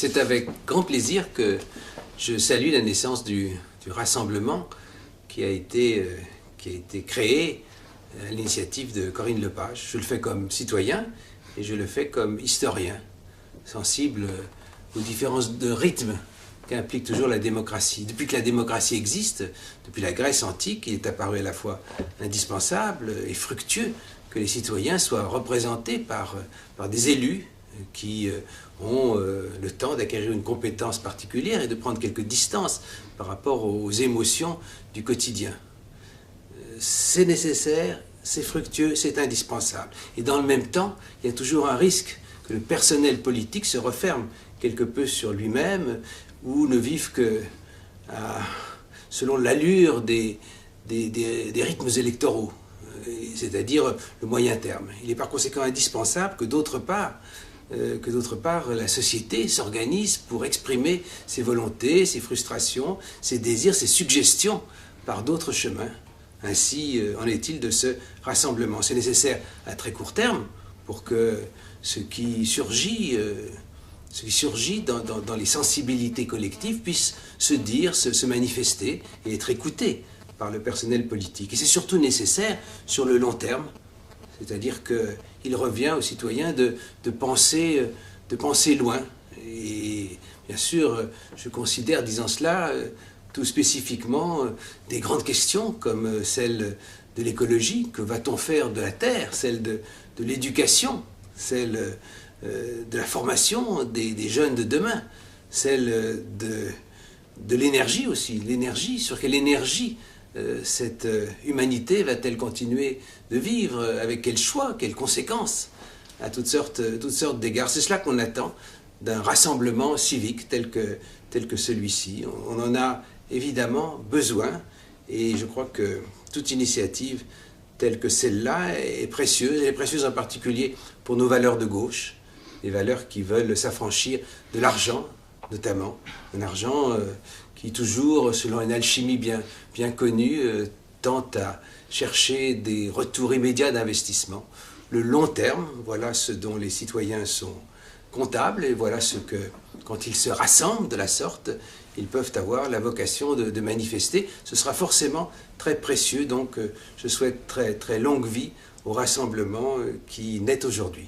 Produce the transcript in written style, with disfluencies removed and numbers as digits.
C'est avec grand plaisir que je salue la naissance du rassemblement qui a été créé à l'initiative de Corinne Lepage. Je le fais comme citoyen et je le fais comme historien, sensible aux différences de rythme qu'implique toujours la démocratie. Depuis que la démocratie existe, depuis la Grèce antique, il est apparu à la fois indispensable et fructueux que les citoyens soient représentés par des élus qui ont le temps d'acquérir une compétence particulière et de prendre quelques distances par rapport aux émotions du quotidien. C'est nécessaire, c'est fructueux, c'est indispensable. Et dans le même temps, il y a toujours un risque que le personnel politique se referme quelque peu sur lui-même ou ne vive que selon l'allure des rythmes électoraux, c'est-à-dire le moyen terme. Il est par conséquent indispensable que d'autre part, la société s'organise pour exprimer ses volontés, ses frustrations, ses désirs, ses suggestions par d'autres chemins. Ainsi en est-il de ce rassemblement. C'est nécessaire à très court terme pour que ce qui surgit dans les sensibilités collectives puisse se dire, se manifester et être écouté par le personnel politique. Et c'est surtout nécessaire sur le long terme, c'est-à-dire qu'il revient aux citoyens de penser loin. Et bien sûr, je considère, disant cela, tout spécifiquement des grandes questions comme celle de l'écologie, que va-t-on faire de la terre, celle de l'éducation, celle de la formation des jeunes de demain, celle de l'énergie aussi, l'énergie, sur quelle énergie cette humanité va-t-elle continuer de vivre, avec quel choix, quelles conséquences, à toutes sortes d'égards. C'est cela qu'on attend d'un rassemblement civique tel que celui-ci. On en a évidemment besoin et je crois que toute initiative telle que celle-là est précieuse. Elle est précieuse en particulier pour nos valeurs de gauche, les valeurs qui veulent s'affranchir de l'argent, notamment. Un argent qui, toujours, selon une alchimie bien connue, tente à chercher des retours immédiats d'investissement. Le long terme, voilà ce dont les citoyens sont comptables et voilà ce que, quand ils se rassemblent de la sorte, ils peuvent avoir la vocation de manifester. Ce sera forcément très précieux, donc je souhaite très longue vie au rassemblement qui naît aujourd'hui.